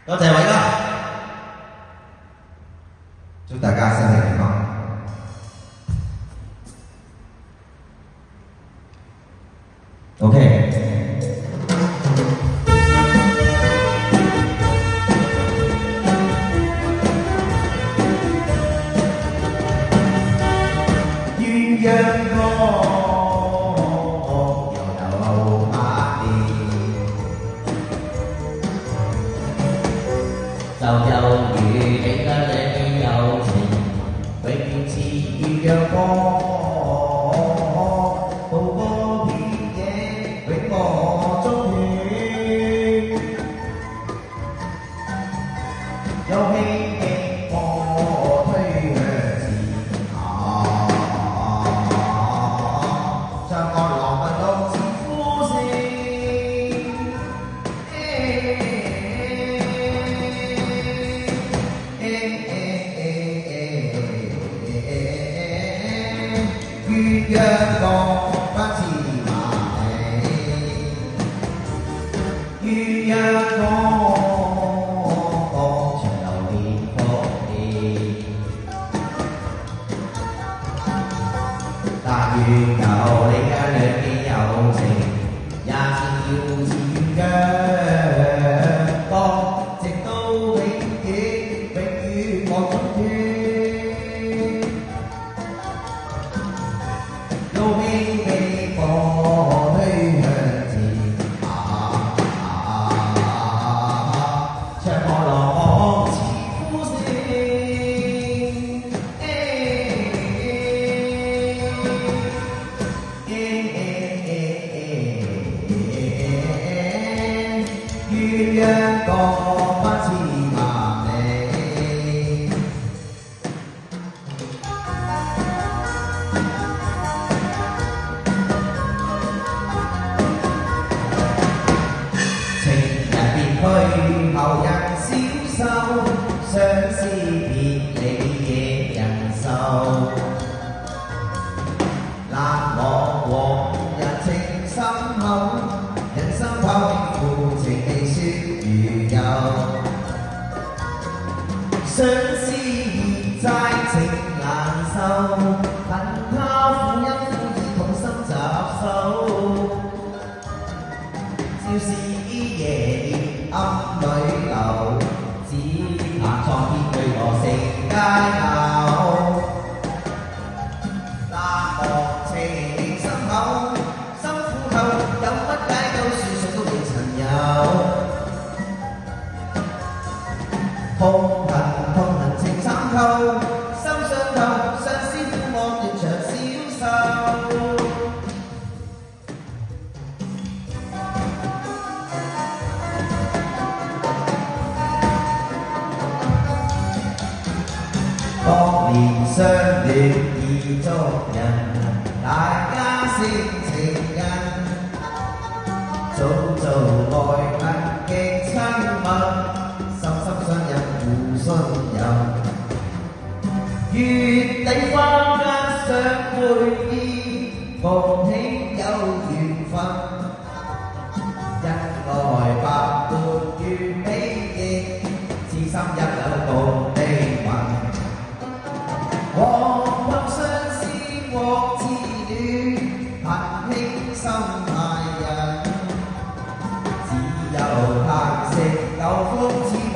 多謝偉哥，祝大家身體健康。OK。鴛鴦歌。 就猶如你嘅你友情，永遠似鴛鴦歌，步歌遍野，永無終斷。有希冀火推向前行，相愛浪漫到似呼聲。 鴛鴦歌不似萬里，鴛鴦歌長流連福氣。但願有你嘅兩件友情，也是似鴛鴦歌，直到永遠，永遠無中斷。 鴛鴦歌不似萬里，情人別去後人消瘦，相思別離亦人愁。難忘往日情深厚，人生拋棄負情未說。 如有相思孽債情難受，恨他苦因苦意痛心雜手。朝思夜念暗裏流，只盼蒼天對我成佳偶。難忘情深厚，心苦透，有乜解救？算數都未曾有。 痛恨情參透，心傷透，相思苦惡斷腸消瘦。當年相戀意中人，大家性情人，早做愛恨極親密。 深深相印，互信任。月底花間相會意，逢喜有緣分。恩愛百般月比翼，痴心一縷共地魂。往後相思莫自戀，恨輕心太人。只有嘆息舊歡似夢。